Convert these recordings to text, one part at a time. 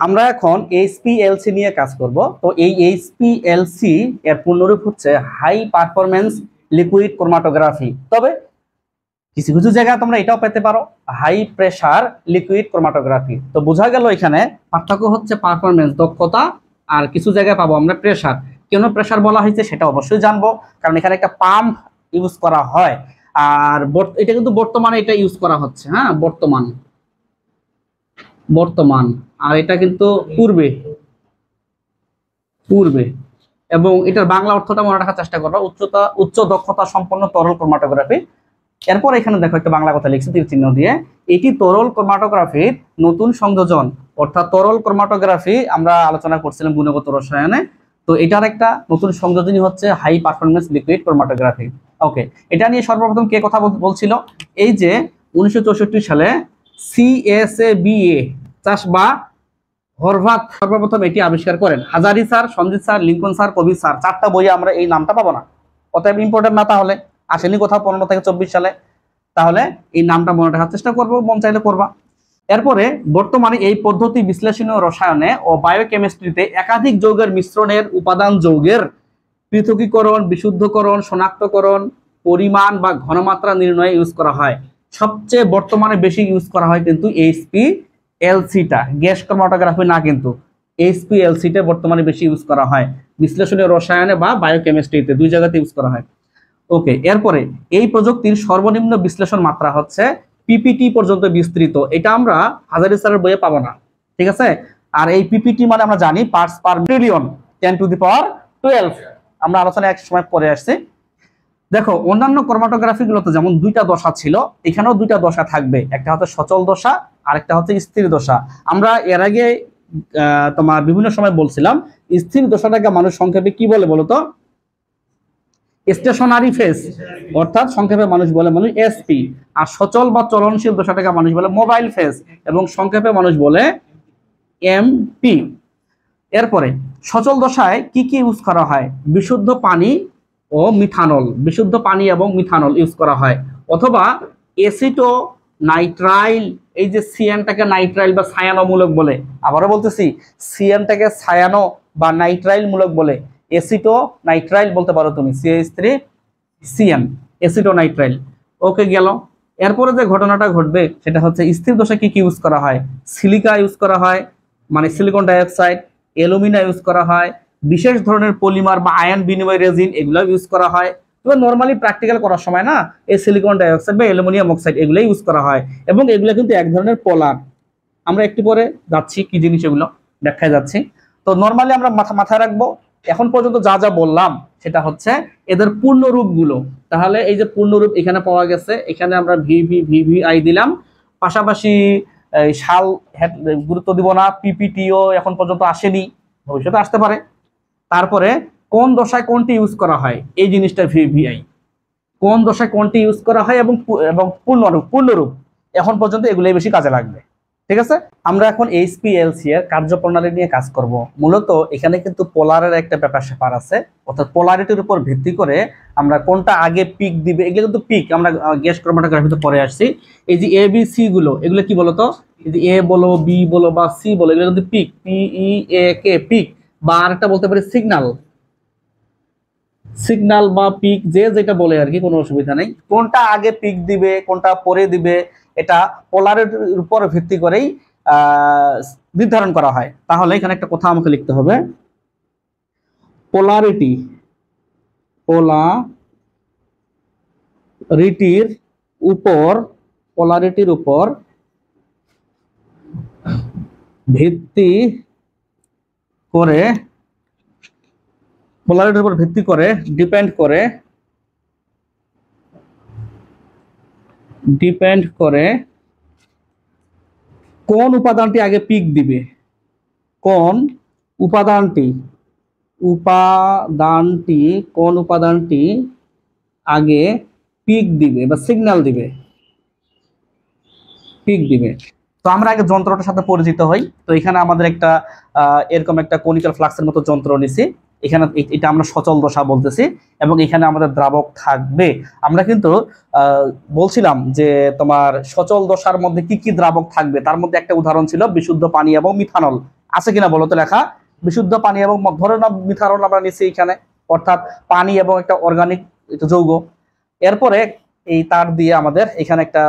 আমরা এখন এইচপিএলসি নিয়ে কাজ করব। তো এই এইচপিএলসি এর পূর্ণরূপ হচ্ছে হাই পারফরম্যান্স লিকুইড ক্রোমাটোগ্রাফি। তবে কিছু কিছু জায়গায় তোমরা এটাও পেতে পারো হাই প্রেসার লিকুইড ক্রোমাটোগ্রাফি। তো বোঝা গেল এখানে পার্থক্য হচ্ছে পারফরম্যান্স দক্ষতা, আর কিছু জায়গায় পাবো আমরা প্রেসার। কেন প্রেসার বলা হয়েছে সেটা অবশ্যই জানবো, কারণ এখানে একটা পাম্প ইউজ করা হয়। আর এটা কিন্তু বর্তমানে এটা ইউজ করা হচ্ছে, হ্যাঁ বর্তমান আর এটা কিন্তু পূর্বে এবং এটার বাংলা অর্থটা মনে রাখার চেষ্টা করবো, উচ্চ দক্ষতা সম্পন্ন তরল ক্রোমাটোগ্রাফি। এরপর এখানে দেখো একটা বাংলা কথা লিখছি তীর চিহ্ন দিয়ে, এটি তরল ক্রোমাটোগ্রাফির নতুন সংযোজন। অর্থাৎ তরল ক্রোমাটোগ্রাফি আমরা আলোচনা করছিলাম গুণগত রসায়নে, তো এটার একটা নতুন সংযোজনই হচ্ছে হাই পারফরম্যান্স লিকুইড ক্রোমাটোগ্রাফি। ওকে, এটা নিয়ে সর্বপ্রথম কে কথা বলছিল? এই যে 1964 সালে CSABA চাষবা হরভাত সর্বপ্রথম এটি আবিষ্কার করেন। Hazari sir, Sanjit sir, Lincoln sir, Kabir sir, 4টা বইয়ে আমরা এই নামটা পাবো না, অতএব ইম্পর্টেন্ট না। তাহলে আসেনি কোথাও 15 থেকে 24 সালে, তাহলে এই নামটা মনে রাখার চেষ্টা করবো, মন চাইলে করবা। এরপরে বর্তমানে এই পদ্ধতি বিশ্লেষণীয় রসায়নে ও বায়োকেমিস্ট্রিতে একাধিক যৌগের মিশ্রণের উপাদান যৌগের পৃথকীকরণ, বিশুদ্ধকরণ, শনাক্তকরণ, পরিমাণ বা ঘনমাত্রা নির্ণয়ে ইউজ করা হয়। সবচেয়ে বর্তমানে বেশি ইউজ করা হয় কিন্তু এইচপিএলসিটা, গ্যাস ক্রোমাটোগ্রাফি না, কিন্তু এইচপিএলসিটা বর্তমানে বেশি ইউজ করা হয় বিশ্লেষণীয় রসায়নে বা বায়োকেমিস্ট্রিতে, দুই জায়গাতে ইউজ করা হয়। ওকে, এরপরে এই প্রযুক্তির সর্বনিম্ন বিশ্লেষণ মাত্রা হচ্ছে পিপিটি পর্যন্ত বিস্তৃত। এটা আমরা হাজারি স্যারের বইয়ে পাবো না, ঠিক আছে। আর এই পিপিটি মানে আমরা জানি পার্টস পার ট্রিলিয়ন, 10⁻12। আমরা আলোচনা এক সময় পরে আসছি। দেখো অন্যান্য ক্রোমাটোগ্রাফি গুলোতে যেমন 2টা দশা ছিল, এখানেও 2টা দশা থাকবে, একটা হচ্ছে সচল দশা আর একটা হচ্ছে স্থির দশা। আমরা এর আগে তোমার বিভিন্ন সময় বলছিলাম স্থির দশাটাকে মানুষ সংক্ষেপে কি বলে বলতো? স্টেশনারি ফেজ, অর্থাৎ সংক্ষেপে মানুষ বলে এসপি। আর সচল বা চলনশীল দশাটাকে মানুষ বলে মোবাইল ফেজ এবং সংক্ষেপে মানুষ বলে এমপি। এরপরে সচল দশায় কি কি ইউজ করা হয়? বিশুদ্ধ পানি ও মিথানল, বিশুদ্ধ পানি এবং মিথানল ইউজ করা হয়, অথবা এসিটো নাইট্রাইল। এই যে সিএনটাকে নাইট্রাইল বা ছায়ানোমূলক বলে, আবারও বলতেছি সিএনটাকে ছায়ানো বা নাইট্রাইল মূলক বলে, এসিটো নাইট্রাইল বলতে পারো তুমি, CH3CN, এসিটো নাইট্রাইল। ওকে গেল। এরপরে যে ঘটনাটা ঘটবে সেটা হচ্ছে স্থির দশায় কি কি ইউজ করা হয়? সিলিকা ইউজ করা হয়, মানে সিলিকন ডাইঅক্সাইড, অ্যালুমিনা ইউজ করা হয়, বিশেষ ধরনের পলিমার বা আয়ন বিনিময় রেজিন এগুলো ইউজ করা হয়। তবে নর্মালি প্র্যাকটিক্যাল করার সময় না এই সিলিকন ডাইঅক্সাইড বা অ্যালুমিনিয়াম অক্সাইড এগুলো ইউজ করা হয়, এবং এগুলো কিন্তু এক ধরনের পোলার। আমরা একটু পরে যাচ্ছি কি জিনিস এগুলো ব্যাখ্যায় যাচ্ছি। তো নর্মালি আমরা মাথায় রাখবো এখন পর্যন্ত যা যা বললাম সেটা হচ্ছে এদের পূর্ণরূপগুলো। তাহলে এই যে পূর্ণরূপ এখানে পাওয়া গেছে, এখানে আমরা ভিভিআই দিলাম, পাশাপাশি সাল গুরুত্ব দিব না, পিপিটিও এখন পর্যন্ত আসেনি, ভবিষ্যতে আসতে পারে। তারপরে কোন দশায় কোনটি ইউজ করা হয়, এই জিনিসটা ভিভিআই, কোন দশায় কোনটি ইউজ করা হয় এবং পূর্ণরূপ এখন পর্যন্ত এগুলোই বেশি কাজে লাগবে, ঠিক আছে। আমরা এখন এইচপিএলসি এর কার্যপ্রণালী নিয়ে কাজ করব। মূলত এখানে কিন্তু পোলারের একটা ব্যাপার স্যাপার আছে, অর্থাৎ পোলারিটির উপর ভিত্তি করে আমরা কোনটা আগে পিক দিবে, এগুলো কিন্তু পিক আমরা গ্যাস ক্রোমাটোগ্রাফিতে পরে আসছি। এই যে ABC গুলো, এগুলো কি বলতো? এই যে এ বলো, বি বলো বা সি বলো, এগুলো কিন্তু পিক, PEAK পিক, বা আরেকটা বলতে পারি সিগন্যাল বা পিক, যে যেটা বলে আর কি, কোনো অসুবিধা নেই। কোনটা আগে পিক দিবে কোনটা পরে দিবে এটা পোলারিটির উপর ভিত্তি করেই নির্ধারণ করা হয়। তাহলে এখানে একটা কথা আমাকে লিখতে হবে, পোলারিটির উপর ভিত্তি করে ডিপেন্ড করে কোন উপাদানটি আগে পিক দিবে, কোন উপাদানটি আগে পিক দিবে বা সিগন্যাল দিবে, পিক দিবে। তো আমরা আগে যন্ত্রটার সাথে পরিচিত হই। তো এখানে আমাদের একটা এরকম একটা কনিক্যাল ফ্লাক্সের মতো যন্ত্র নিছি, এখানে এটা আমরা সচল দশা বলতেছি, এবং এখানে আমাদের দ্রাবক থাকবে। আমরা কিন্তু বলছিলাম যে তোমার সচল দশার মধ্যে কি কি দ্রাবক থাকবে, তার মধ্যে একটা উদাহরণ ছিল বিশুদ্ধ পানি এবং মিথানল। আছে কিনা বলো তো লেখা? বিশুদ্ধ পানি এবং ধরে নাও মিথানল আমরা নিচ্ছি এখানে, অর্থাৎ পানি এবং একটা অর্গানিক যৌগ। এরপরে এই তার দিয়ে আমাদের এখানে একটা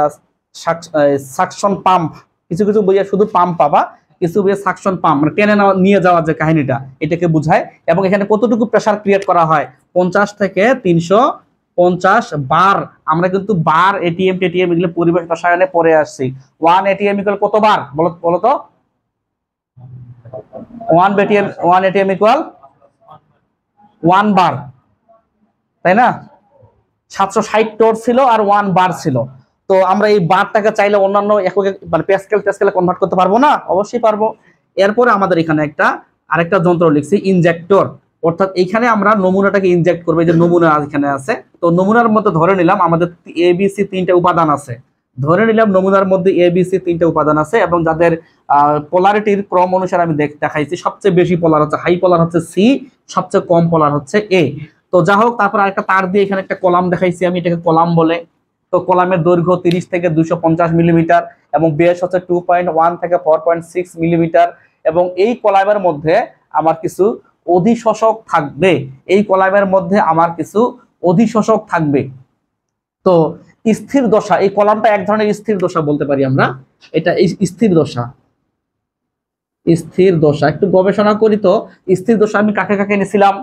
সাকশন পাম্প, কিছু কিছু বইয়ে শুধু পাম্প পাবা, কিছু বইয়ে সাকশন পাম্প মানে টেনে নিয়ে যাওয়ার যে কাহিনীটা এটাকে বুঝায়। এবং এখানে কতটুকু প্রেসার ক্রিয়েট করা হয়, 50 থেকে 350 বার। আমরা কিন্তু বার, এটিএম টেটিএম এগুলো পরিবেশ রসায়নে পড়ে আসছি। 1 এটিএম ইকুয়াল কত বার বলো তো? 1 এটিএম ইকুয়াল 1 বার, তাই না? 760 টোর ছিল আর 1 বার ছিল। তো আমরা এই বারটাকে চাইলে অন্যান্য এককে মানে প্যাসকেলে কনভার্ট করতে পারবো না? অবশ্যই পারবো। এরপরে আমাদের এখানে আরেকটা যন্ত্র লিখছি, ইনজেক্টর। অর্থাৎ এখানে আমরা নমুনাটাকে ইনজেক্ট করবো। এই যে নমুনা এখানে আছে, তো নমুনার মধ্যে ধরে নিলাম আমাদের এবিসি 3টা উপাদান আছে। ধরে নিলাম নমুনার মধ্যে এবিসি 3টা উপাদান আছে এবং যাদের পোলারিটির ক্রম অনুসারে আমি দেখাইছি। সবচেয়ে বেশি পোলার হচ্ছে হাই পোলার হচ্ছে সি, সবচেয়ে কম পোলার হচ্ছে এ। তো যা হোক, তারপর আরেকটা তার দিয়ে এখানে একটা কলাম দেখাইছি আমি, এটাকে কলাম বলে। তো কলামের দৈর্ঘ্য 30 থেকে 250 মিলিমিটার এবং ব্যাস হচ্ছে 2.1 থেকে 4.6 মিলিমিটার। এবং এই কলামের মধ্যে আমার কিছু অধিশোষক থাকবে। এই কলামের মধ্যে আমার কিছু অধিশোষক থাকবে। তো স্থির দশা, এই কলামটা এক ধরনের স্থির দশা বলতে পারি আমরা। এটা স্থির দশা। স্থির দশা একটু গবেষণা করি তো। স্থির দশা আমি কাকে কাকে নিয়েছিলাম?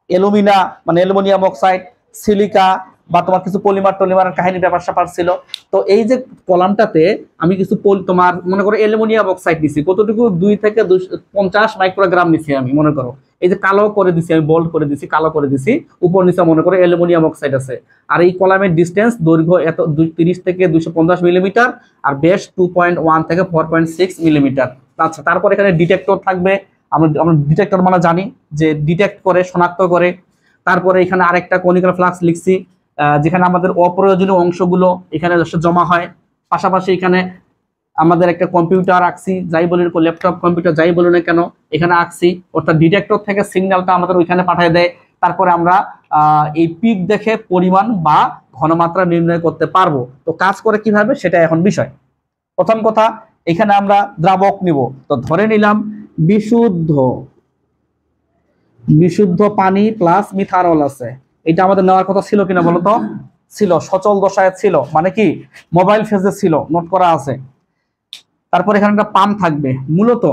অ্যালুমিনা মানে অ্যালুমিনিয়াম অক্সাইড, সিলিকা বা তোমার কিছু পলিমার টলিমারের কাহিনী ব্যাপার স্যাপার ছিল। তো এই যে কলামটাতে আমি কিছু তোমার মনে করো অ্যালুমিনিয়াম অক্সাইড দিছি, কতটুকু 2 থেকে 250 মাইক্রোগ্রাম নিছি আমি। মনে করো এই যে কালো করে দিছি আমি, বোল্ড করে দিছি, কালো করে দিছি, উপর নিচে মনে করো অ্যালুমিনিয়াম অক্সাইড আছে। আর এই কলামের ডিস্টেন্স দৈর্ঘ্য এত 30 থেকে 250 মিলিমিটার আর ব্যাস 2.1 থেকে 4.6 মিলিমিটার। আচ্ছা, তারপর এখানে ডিটেক্টর থাকবে। আমরা ডিটেক্টর মানে জানি যে ডিটেক্ট করে, শনাক্ত করে। তারপরে এখানে আরেকটা কনিক্যাল ফ্লাক্স লিখছি, যেখানে আমাদের অপ্রয়োজনীয় অংশগুলো এখানে জমা হয়। পাশাপাশি এখানে আমাদের একটা কম্পিউটার আঁকছি, যাই বলি ল্যাপটপ কম্পিউটার যাই বলি না কেন, এখানে আঁকছি। অর্থাৎ ডিটেক্টর থেকে সিগন্যালটা আমাদের ওইখানে পাঠিয়ে দেয়। তারপরে আমরা এই পিক দেখে পরিমাণ বা ঘনমাত্রা নির্ণয় করতে পারবো। তো কাজ করে কিভাবে সেটা এখন বিষয়। প্রথম কথা, এখানে আমরা দ্রাবক নিব। তো ধরে নিলাম বিশুদ্ধ পানি প্লাস মিথানল আছে। এটা আমাদের নেওয়ার কথা ছিল কিনা বলতো? ছিল, সচল দশায় ছিল, মানে কি মোবাইল ফেজে ছিল, নোট করা আছে। তারপর এখানে একটা পাম্প থাকবে। মূলত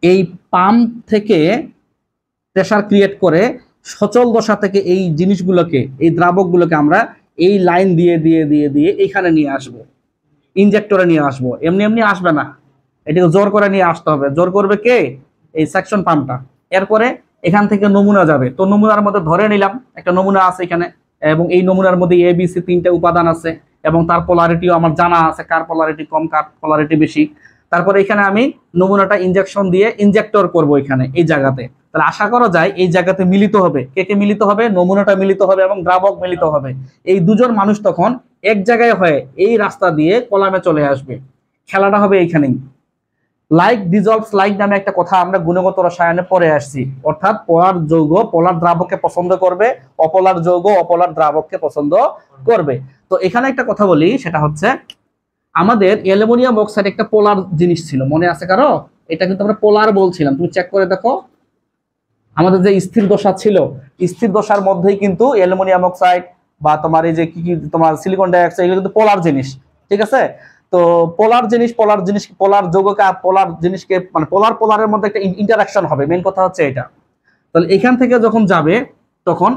এই পাম্প থেকে প্রেসার ক্রিয়েট করে সচল দশা থেকে এই জিনিসগুলোকে, এই দ্রাবকগুলোকে আমরা এই লাইন দিয়ে দিয়ে দিয়ে দিয়ে এখানে নিয়ে আসব, ইনজেক্টরে নিয়ে আসব। এমনি এমনি আসবে না, এটাকে জোর করে নিয়ে আসতে হবে। জোর করবে কে? এই সেকশন পাম্পটা। এরপরে এখান থেকে নমুনা যাবে। তো নমুনার মধ্যে ধরে নিলাম একটা নমুনা আছে এখানে, এবং এই নমুনার মধ্যে এবিসি 3টা উপাদান আছে এবং তার পোলারিটিও আমার জানা আছে, কার পোলারিটি কম কার পোলারিটি বেশি। তারপরে এখানে আমি নমুনাটা ইনজেকশন দিয়ে ইনজেক্টর করব এখানে এই জায়গাতে। তাহলে আশা করা যায় এই জায়গাতে মিলিত হবে। কে কে মিলিত হবে? নমুনাটা মিলিত হবে এবং দ্রাবক মিলিত হবে। এই দুজন মানুষ তখন এক জায়গায় হয়ে এই রাস্তা দিয়ে কলামে চলে আসবে। খেলাটা হবে এইখানেই। লাইক ডিজলভস লাইক নামে একটা কথা আমরা গুণগত রসায়নে পড়ে আসছি। অর্থাৎ পোলার যৌগ পোলার দ্রাবককে পছন্দ করবে, অপোলার যৌগ অপোলার দ্রাবককে পছন্দ করবে। তো এখানে একটা কথা বলি, সেটা হচ্ছে আমাদের অ্যালুমিনিয়াম অক্সাইড একটা পোলার জিনিস ছিল, মনে আছে কারো? এটা কিন্তু আমরা পোলার বলছিলাম। তুমি চেক করে দেখো, আমাদের যে স্থির দশা ছিল, স্থির দশার মধ্যেই কিন্তু অ্যালুমিনিয়াম অক্সাইড বা তোমার এই যে কি কি তোমার সিলিকন ডাইঅক্সাইড, এগুলো কিন্তু পোলার জিনিস, ঠিক আছে? তো পোলার যৌগকে পোলার জিনিসকে মানে পোলারের মধ্যে একটা ইন্টারাকশন হবে। মেন কথা হচ্ছে এটা। তাহলে এখান থেকে যখন যাবে তখন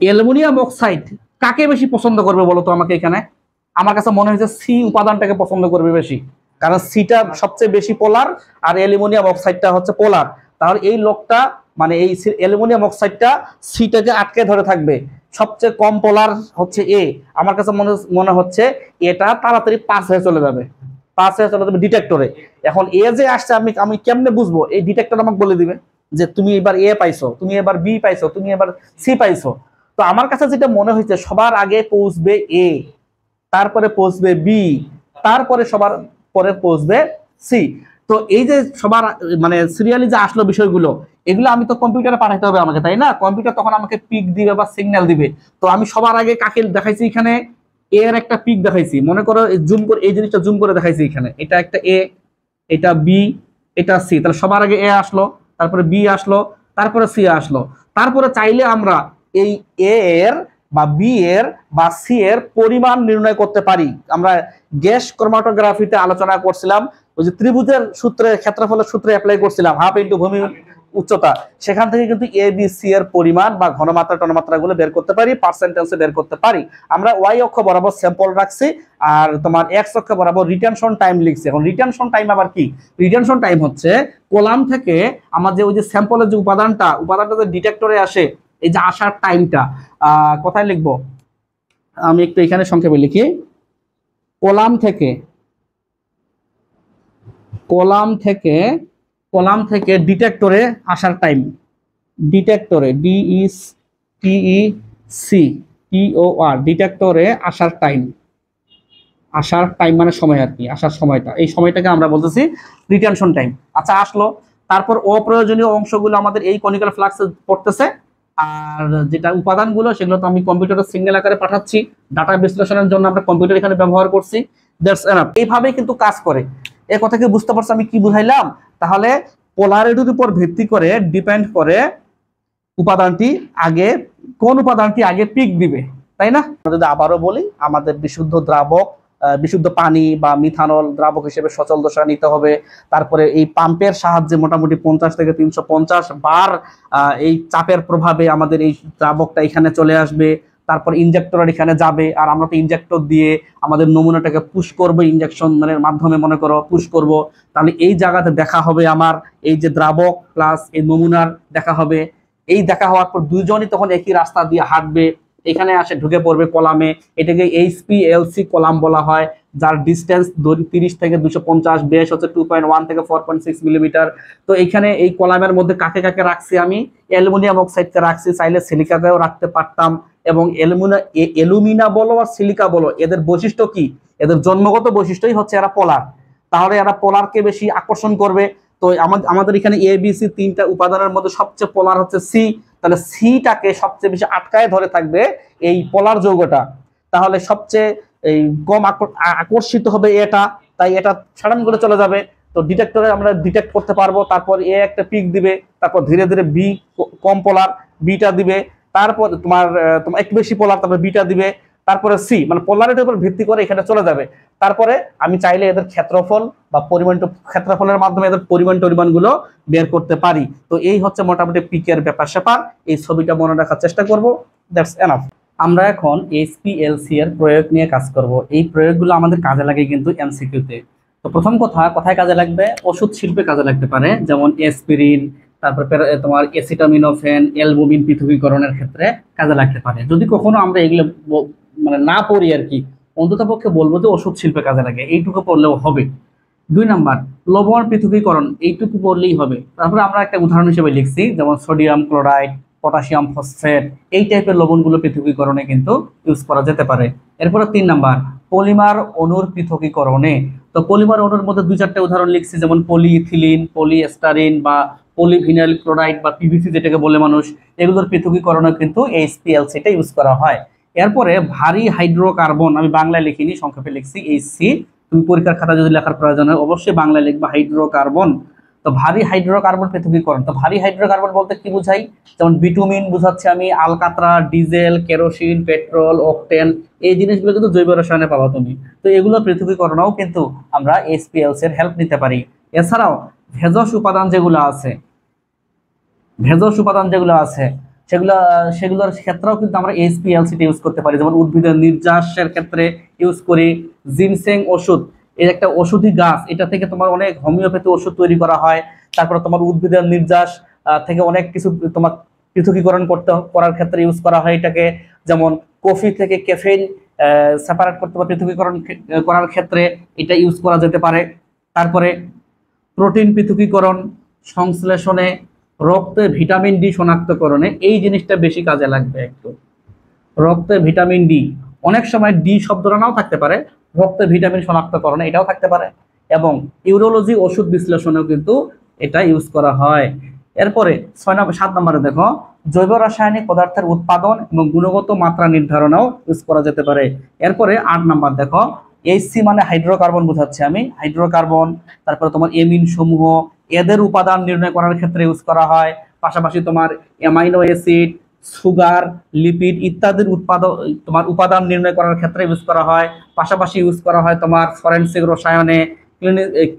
অ্যালুমিনিয়াম অক্সাইড কাকে বেশি পছন্দ করবে বলো তো আমাকে? এখানে আমার কাছে মনে হয়েছে সি উপাদানটাকে পছন্দ করবে বেশি, কারণ সিটা সবচেয়ে বেশি পোলার আর অ্যালুমিনিয়াম অক্সাইডটা হচ্ছে পোলার। তাহলে এই লোকটা মানে এই অ্যালুমিনিয়াম অক্সাইডটা সিটাকে আটকে ধরে থাকবে। সবচেয়ে কম পোলার হচ্ছে এ। আমার কাছে মনে হচ্ছে এটা তাড়াতাড়ি পাস হয়ে চলে যাবে, ডিটেক্টরে। এখন এ যে আসছে আমি কেমনে বুঝবো? এই ডিটেক্টর আমাকে বলে দিবে যে তুমি এবার এ পাইছো, তুমি এবার বি পাইছো, তুমি এবার সি পাইছো। তো আমার কাছে যেটা মনে হয়েছে সবার আগে পৌঁছবে এ, তারপরে পৌঁছবে বি, তারপরে সবার পরে পৌঁছবে সি। তো এই যে সবার মানে সিরিয়ালি যে আসলো বিষয়গুলো, এগুলো আমি তো কম্পিউটারে পাঠাইতে হবে আমাকে, তাই না? কম্পিউটার তখন আমাকে পিক দিবে বা সিগন্যাল দিবে। তো আমি সবার আগে কাকে দেখাইছি? এখানে এ এর একটা পিক দেখাইছি। মনে করো জুম করে এই জিনিসটা জুম করে দেখাইছি। এখানে এটা একটা এ, এটা বি, এটা সি, তাহলে সবার আগে এ আসলো, তারপরে বি আসলো, তারপরে সি আসলো। তারপরে চাইলে আমরা এই এ এর বা বি এর বা সি এর পরিমাণ নির্ণয় করতে পারি। আমরা গ্যাস ক্রোমাটোগ্রাফিতে আলোচনা করছিলাম, ওই যে ত্রিভুজের সূত্রে, ক্ষেত্রফলের সূত্রে অ্যাপ্লাই করছিলাম, হাফ ইন্টু ভূমি উচ্চতা, সেখান থেকে কিন্তু এ বি সি এর পরিমাণ বা ঘনমাত্রা টনমাত্রা গুলো বের করতে পারি, পার্সেন্টেজে বের করতে পারি। আমরা ওয়াই অক্ষ বরাবর স্যাম্পল রাখছি, আর তোমার এক্স অক্ষ বরাবর রিটেনশন টাইম লিখছি। এখন রিটেনশন টাইম আবার কি? রিটেনশন টাইম হচ্ছে কলাম থেকে আমার যে ওই যে স্যাম্পলের যে উপাদানটা যে ডিটেক্টরে আসে, এই যে আসার টাইমটা কোথায় লিখবো, আমি একটু এখানে সংক্ষেপে লিখি। কলাম থেকে ডিটেক্টরে আসার টাইম, ডিটেক্টরে DETECTOR ডিটেক্টরে আসার টাইম মানে সময় আর কি, আসার সময়টা, এই সময়টাকে আমরা বলতেছি রিটেনশন টাইম। আচ্ছা আসলো, তারপর অপ্রয়োজনীয় অংশগুলো আমাদের এই কনিক্যাল ফ্লাক্সে পড়তেছে, আর যেটা উপাদানগুলো সেগুলো তো আমি কম্পিউটারে সিগন্যাল আকারে পাঠাচ্ছি, ডাটা বিশ্লেষণের জন্য আমরা কম্পিউটার এখানে ব্যবহার করছি। That's enough. এইভাবেই কিন্তু কাজ করে। এ কথা কি বুঝতে পারছো আমি কি বুঝাইলাম? তাহলে পোলারিটির উপর ভিত্তি করে ডিপেন্ড করে উপাদানটি আগে, কোন উপাদানটি আগে পিক দিবে, তাই না? যদি আবারও বলি, আমাদের বিশুদ্ধ দ্রাবক, বিশুদ্ধ পানি বা মিথানল দ্রাবক হিসেবে সচল দশা নিতে হবে। তারপরে এই পাম্পের সাহায্যে মোটামুটি 50 থেকে 350 বার এই চাপের প্রভাবে আমাদের এই দ্রাবকটা এখানে চলে আসবে। তারপর ইনজেক্টর এখানে যাবে, আর আমরা তো ইনজেক্টর দিয়ে আমাদের নমুনাটাকে পুশ করবো, ইনজেকশনের মাধ্যমে মনে করো পুশ করব। তাহলে এই জায়গাতে দেখা হবে আমার এই যে দ্রাবক প্লাস এই নমুনার দেখা হবে। এই দেখা হওয়ার পর দুইজনই তখন একই রাস্তা দিয়ে হাঁটবে, এখানে আসে ঢুকে পড়বে কলামে। এটাকে HPLC কলাম বলা হয়, যার ডিস্টেন্স 30 থেকে 250, বেস হচ্ছে 2.1 থেকে 4.6 মিলিমিটার। তো এখানে এই কলামের মধ্যে কাকে কাকে রাখছি আমি? অ্যালুমিনিয়াম অক্সাইডকে রাখছি, চাইলে সিলিকাকেও রাখতে পারতাম। এবং অ্যালুমিনা বলো আর সিলিকা বলো, এদের বৈশিষ্ট্য কি? এদের জন্মগত বৈশিষ্ট্যই হচ্ছে এরা পোলার। তাহলে এরা পোলারকে বেশি আকর্ষণ করবে। তো আমাদের এখানে ABC 3টা উপাদানের মধ্যে সবচেয়ে পোলার হচ্ছে সি, তাহলে সিটাকে সবচেয়ে বেশি আটকায় ধরে থাকবে এই পোলার যৌগটা। তাহলে সবচেয়ে এই কম আকর্ষিত হবে এটা, তাই এটা সাডেন করে চলে যাবে। তো ডিটেক্টরে আমরা ডিটেক্ট করতে পারবো। তারপর এ একটা পিক দিবে, তারপর ধীরে ধীরে বি কম পোলার, বিটা দিবে, তারপর তোমার একটু বেশি পোলার, তারপর বিটা দিবে, তারপরে সি, মানে পোলারিটির উপর ভিত্তি করে এখানে চলে যাবে। তারপরে আমি চাইলে এদের ক্ষেত্রফল বা ক্ষেত্রফলের মাধ্যমে এদের পরিমাণগুলো বের করতে পারি। তো এই হচ্ছে মোটামুটি পিকের ব্যাপার স্যাপার। এই ছবিটা মনে রাখার চেষ্টা করব। That's enough. আমরা এখন HPLC এর প্রয়োগ নিয়ে কাজ করব। এই প্রয়োগগুলো আমাদের কাজে লাগে কিন্তু MCQ-তে। তো প্রথম কথা, কোথায় কাজে লাগবে? ওষুধ শিল্পে কাজে লাগতে পারে, যেমন অ্যাসপিরিন, তারপর তোমার অ্যাসিটামিনোফেন, অ্যালবুমিন পৃথকীকরণের ক্ষেত্রে কাজে লাগতে পারে। যদি কখনো আমরা এগুলো মানে না পড়ি আর কি, অন্তত পক্ষে বলবো যে ওষুধ শিল্পে কাজে লাগে, এইটুকু পড়লেও হবে। 2 নাম্বার, লবণ পৃথকীকরণ, এইটুকু পড়লেই হবে। তারপরে আমরা একটা উদাহরণ হিসেবে লিখছি, যেমন সোডিয়াম ক্লোরাইড, পটাশিয়াম ফসফেট, এই টাইপের লবণগুলো পৃথকীকরণে কিন্তু ইউজ করা যেতে পারে। এরপরে 3 নাম্বার, পলিমার অণুর পৃথকীকরণে। তো পলিমার অণুর মধ্যে 2-4টা উদাহরণ লিখছি, যেমন পলিইথিলিন, পলিএস্টারিন বা পলিভিনাইল ক্লোরাইড বা PVC যেটাকে বলে মানুষ, এগুলোর পৃথকীকরণে কিন্তু HPLC-টা ইউজ করা হয়। এরপরে ভারী হাইড্রোকার্বন, আমি বাংলায় লিখিনি, সংক্ষেপে লিখছি HC, তুমি পরীক্ষার খাতা যদি লেখার প্রয়োজন হয় অবশ্যই বাংলায় লিখবা হাইড্রোকার্বন। তো ভারী হাইড্রোকার্বন পৃথকীকরণ, তো ভারী হাইড্রোকার্বন বলতে কি বুঝাই? যেমন বিটুমিন বুঝাচ্ছি আমি, আলকাতরা, ডিজেল, কেরোসিন, পেট্রোল, অকটেন, এই জিনিসগুলো কিন্তু জৈব রসায়নে পাবা তুমি। তো এগুলো পৃথকীকরণেও কিন্তু আমরা HPLC-এর হেল্প নিতে পারি। এছাড়াও ভেষজ উপাদান যেগুলো আছে, সেগুলোর ক্ষেত্রেও কিন্তু আমরা HPLC-টা ইউজ করতে পারি। যেমন উদ্ভিদের নির্যাসের ক্ষেত্রে ইউজ করি। জিনসেং ওষুধ, এর একটা ওষুধি গাছ, এটা থেকে তোমার অনেক হোমিওপ্যাথি ওষুধ তৈরি করা হয়। তারপরে তোমার উদ্ভিদের নির্যাস থেকে অনেক কিছু তোমার পৃথকীকরণ করার ক্ষেত্রে ইউজ করা হয় এটাকে। যেমন কফি থেকে ক্যাফেইন সেপারেট করতে বা পৃথকীকরণ করার ক্ষেত্রে এটা ইউজ করা যেতে পারে। তারপরে প্রোটিন পৃথকীকরণ, সংশ্লেষণে, রক্তে ভিটামিন ডি শনাক্তকরণে এই জিনিসটা বেশি কাজে লাগবে। একটু রক্তে ভিটামিন ডি, অনেক সময় ডি শব্দটা নাও থাকতে পারে, রক্তে ভিটামিন শনাক্তকরণে এটাও থাকতে পারে। এবং ইউরোলজি ওষুধ বিশ্লেষণেও কিন্তু এটা ইউজ করা হয়। এরপরে 7 নম্বরে দেখো, জৈব রাসায়নিক পদার্থের উৎপাদন এবং গুণগত মাত্রা নির্ধারণেও ইউজ করা যেতে পারে। এরপরে 8 নম্বর দেখো, এইচসি মানে হাইড্রোকার্বন বোঝাচ্ছি আমি, হাইড্রোকার্বন। তারপরে তোমার এমিন সমূহ, এদের উপাদান নির্ণয় করার ক্ষেত্রে ইউজ করা হয়। পাশাপাশি তোমার অ্যামাইনো অ্যাসিড, সুগার, লিপিড ইত্যাদির তোমার উপাদান নির্ণয় করার ক্ষেত্রে ইউজ করা হয়। পাশাপাশি ইউজ করা হয় তোমার ফরেনসিক রসায়নে,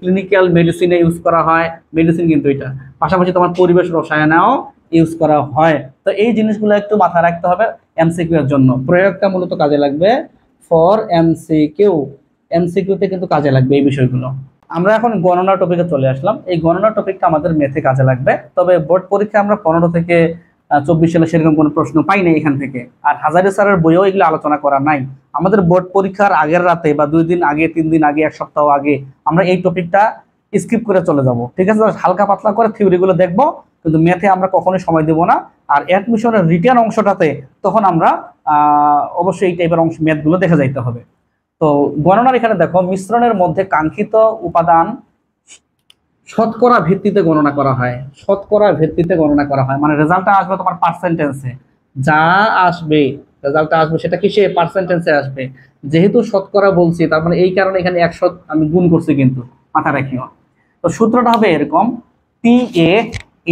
ক্লিনিক্যাল মেডিসিনে ইউজ করা হয়, মেডিসিন কিন্তু এটা। পাশাপাশি তোমার পরিবেশ রসায়নেও ইউজ করা হয়। তো এই জিনিসগুলো একটু মাথায় রাখতে হবে এমসিকিউ এর জন্য। প্রয়োগটা মূলত কাজে লাগবে ফর এমসিকিউ, এমসিকিউতে কিন্তু কাজে লাগবে এই বিষয়গুলো। আমরা এখন গণনা টপিকে চলে আসলাম। এই গণনা টপিকটা আমাদের ম্যাথে কাজে লাগবে। তবে বোর্ড পরীক্ষা আমরা 15 থেকে 24 সালে সেরকম কোনো প্রশ্ন পাই নাই এখান থেকে। আর হাজারি স্যারের বইও এগুলো আলোচনা করা নাই। আমাদের বোর্ড পরীক্ষার আগের রাতে বা 2 দিন আগে, 3 দিন আগে, 1 সপ্তাহ আগে আমরা এই টপিকটা স্কিপ করে চলে যাব, ঠিক আছে? হালকা পাতলা করে থিওরিগুলো দেখবো, কিন্তু ম্যাথে আমরা কখনোই সময় দেব না। আর অ্যাডমিশনের রিটার্ন অংশটাতে তখন আমরা অবশ্যই এই টাইপের অংশ ম্যাথগুলো দেখে যাইতে হবে। তো গণনার এখানে দেখো, মিশ্রণের মধ্যে কাঙ্ক্ষিত উপাদান শতকরা ভিত্তিতে গণনা করা হয়। শতকরা ভিত্তিতে গণনা করা হয় মানে রেজাল্টটা আসবে তোমার পার্সেন্টেজে, যা আসবে রেজাল্টটা আসবে সেটা কিসে? পার্সেন্টেজে আসবে। যেহেতু শতকরা বলছি তার মানে এই কারণে এখানে 100 আমি গুণ করছি, কিন্তু মাথা রাখিও। তো সূত্রটা হবে এরকম, টি এ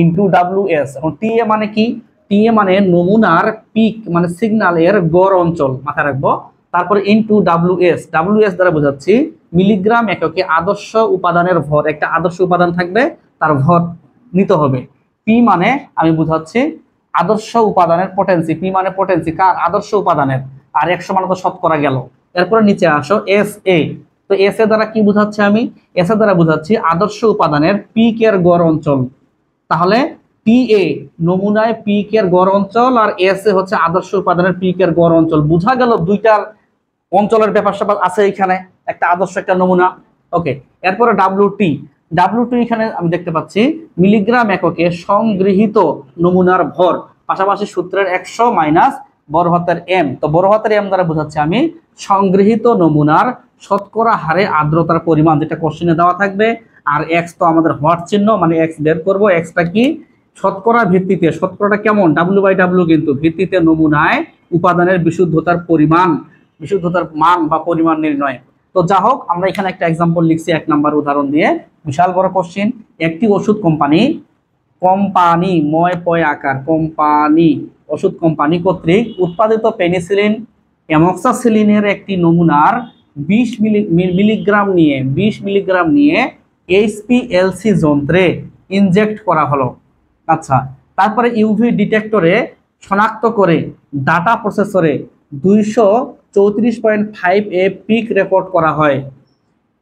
ইন্টু ডাব্লিউ এস। এখন টি এ মানে কি? টি এ মানে নমুনার পিক মানে সিগন্যাল এর গড় অঞ্চল, মাথায় রাখবো। তারপরে ইনটু ডাব্লিউএস, ডাব্লিউএস দ্বারা বোঝাচ্ছি মিলিগ্রাম এককে আদর্শ উপাদানের ভর। একটা আদর্শ উপাদান থাকবে, তার ভর নিতে হবে। পি মানে আমি বুঝাচ্ছি আদর্শ উপাদানের পটেন্সি, পি মানে পটেন্সি কার? আদর্শ উপাদানের। আর 100 মানে তো শতকরা গেল। এরপরে নিচে আসো এস এ। তো এস এ দ্বারা কি বুঝাচ্ছি আমি? এস এ দ্বারা বুঝাচ্ছি আদর্শ উপাদানের পিক এর গড় অঞ্চল। তাহলে পি এ নমুনায় পিক এর গড় অঞ্চল, আর এস এ হচ্ছে আদর্শ উপাদানের পিক এর গড় অঞ্চল। বুঝা গেল দুইটার অঞ্চলের ব্যাপার স্যাপার আছে এখানে, একটা আদর্শ একটা নমুনা। ওকে, এরপরে ডাব্লিউটি। ডাব্লিউটি এখানে আমি দেখতে পাচ্ছি মিলিগ্রাম এককে সংগৃহীত নমুনার ভর, পাশাপাশি সূত্রের 100 মাইনাস বড় হাতের এম। তো বড় হাতের এম দ্বারা বোঝাচ্ছি আমি সংগৃহীত নমুনার শতকরা হারে আর্দ্রতার পরিমাণ, যেটা কোশ্চেনে দেওয়া থাকবে। আর এক্স তো আমাদের হট চিহ্ন, মানে এক্স বের করবো। এক্সটা কি? শতকরা ভিত্তিতে। শতকরাটা কেমন? ডাব্লিউ/ডাব্লিউ কিন্তু ভিত্তিতে নমুনায় উপাদানের বিশুদ্ধতার পরিমাণ, বিশুদ্ধতার মান বা পরিমাণ নির্ণয়। তো যা হোক, আমরা এখানে একটা এক্সাম্পল লিখছি 1 নাম্বার উদাহরণ দিয়ে। বিশাল বড় কোশ্চেন। একটি ওষুধ কোম্পানি, ময় পয় আকার, কোম্পানি ওষুধ কোম্পানি কর্তৃক উৎপাদিত পেনিসিলিন অ্যামক্সাসিলিনের একটি নমুনার 20 মিলিগ্রাম নিয়ে এইচপিএলসি যন্ত্রে ইনজেক্ট করা হলো। আচ্ছা, তারপরে ইউভি ডিটেক্টরে শনাক্ত করে ডাটা প্রসেসরে 234.5 এ পিক রেকর্ড করা হয়।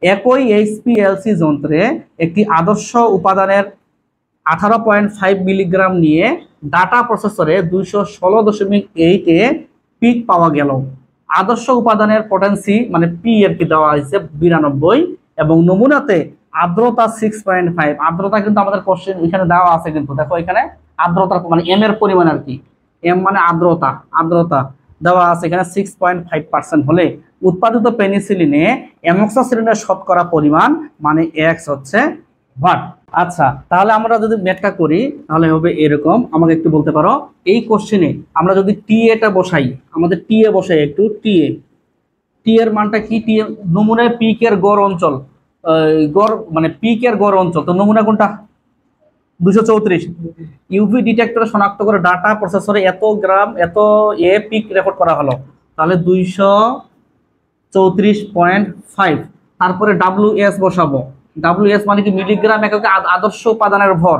একই এইচপিএলসি যন্ত্রে একটি আদর্শ উপাদানের 18.5 মিলিগ্রাম নিয়ে ডাটা প্রসেসরে 216.8 এ পিক পাওয়া গেল। আদর্শ উপাদানের পটেন্সি মানে পি এর কি দেওয়া হয়েছে 92, এবং নমুনাতে আর্দ্রতা 6.5। আর্দ্রতা কিন্তু আমাদের কোশ্চেন এখানে দেওয়া আছে, কিন্তু দেখো এখানে আর্দ্রতার মানে এম এর পরিমাণ আর কি, এম মানে আর্দ্রতা, আর্দ্রতা দেওয়া আছে এখানে 6.5% হলে উৎপাদিত পেনিসিলিনে অ্যামক্সাসিলিনের শতকরা পরিমাণ মানে এক্স হচ্ছে ওয়াট। আচ্ছা, তাহলে আমরা যদি ম্যাথটা করি তাহলে হবে এরকম। আমাকে একটু বলতে পারো এই কোশ্চেনে আমরা যদি টি এটা বসাই, আমাদের টি এ বসাই একটু, টি এর মানটা কি? টি নমুনায় পিক এর গড় অঞ্চল, গড় মানে পিক এর গড় অঞ্চল। তো নমুনা কোনটা? 234। ইউভি ডিটেক্টরে শনাক্ত করে ডাটা প্রসেসরে এত গ্রাম এত এ পিক রেকর্ড করা হলো, তাহলে 234.5। তারপরে ডাব্লিউএস বসাবো। ডাব্লিউএস মানে কি? মিলিগ্রাম এককে আদর্শ উপাদানের ভর।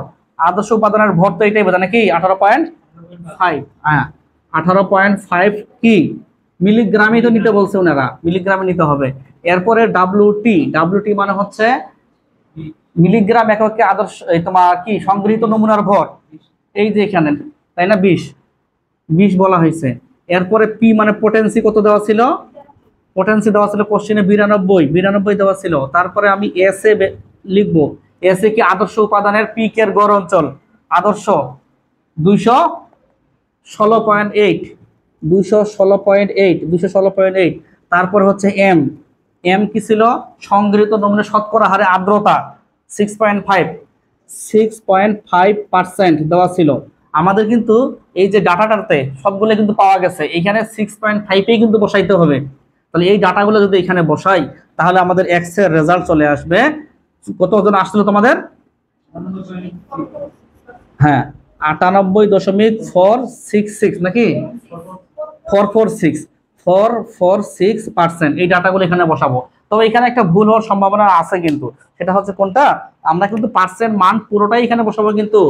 আদর্শ উপাদানের ভর তো এটাই বোঝা নাকি? 18.5। হ্যাঁ, 18.5 কি মিলিগ্রামই তো নিতে বলছে ওনারা, মিলিগ্রামে নিতে হবে। এরপরে ডাব্লিউটি মানে হচ্ছে মিলিগ্রাম এককে আদর্শ তোমার কি সংগৃহীত নমুনার ভর, এই যে এখানে, তাই না? 20 বলা হয়েছে। এরপরে পি মানে পটেন্সি কত দেওয়া ছিল? পটেন্সি দেওয়া ছিল কোশ্চেনে 92 দেওয়া ছিল। তারপরে আমি এস এ লিখবো। এস এ কি? আদর্শ উপাদানের পিক এর গড় অঞ্চল, আদর্শ 216.8। তারপর হচ্ছে এম কি ছিল? সংগৃহীত নমুনা শতকরা হারে আর্দ্রতা 6.5% দেওয়া ছিল। আমাদের কিন্তু এই যে ডাটাটাতে সবগুলো কিন্তু পাওয়া গেছে, এখানে 6.5 কিন্তু বসাইতে হবে। তাহলে এই ডাটাগুলো যদি এখানে বসাই তাহলে আমাদের এক্স এর রেজাল্ট চলে আসবে। কতজন আসছিল তোমাদের? হ্যাঁ, 98.466 নাকি 446% এই ডাটাগুলো এখানে বসাবো। তবে এখানে একটা ভুল হওয়ার সম্ভাবনা আছে, কিন্তু সেটা হচ্ছে কোনটা, আমরা কিন্তু পার্সেন্ট মান পুরোটাই এখানে বসাবো, কিন্তু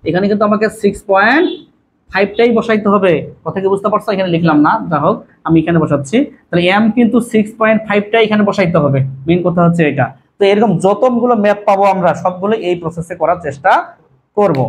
এখানে কিন্তু আমাকে 6.5টাই বসাইতে হবে। কথা কি বুঝতে পারছো? এখানে লিখলাম না, যাই হোক আমি এখানে বসাচ্ছি। তাহলে এম কিন্তু 6.5টাই এখানে বসাইতে হবে, মেইন কথা হচ্ছে এটা। তো এরকম যতগুলো ম্যাপ পাবো আমরা সবগুলো এই প্রসেসে করার চেষ্টা করব।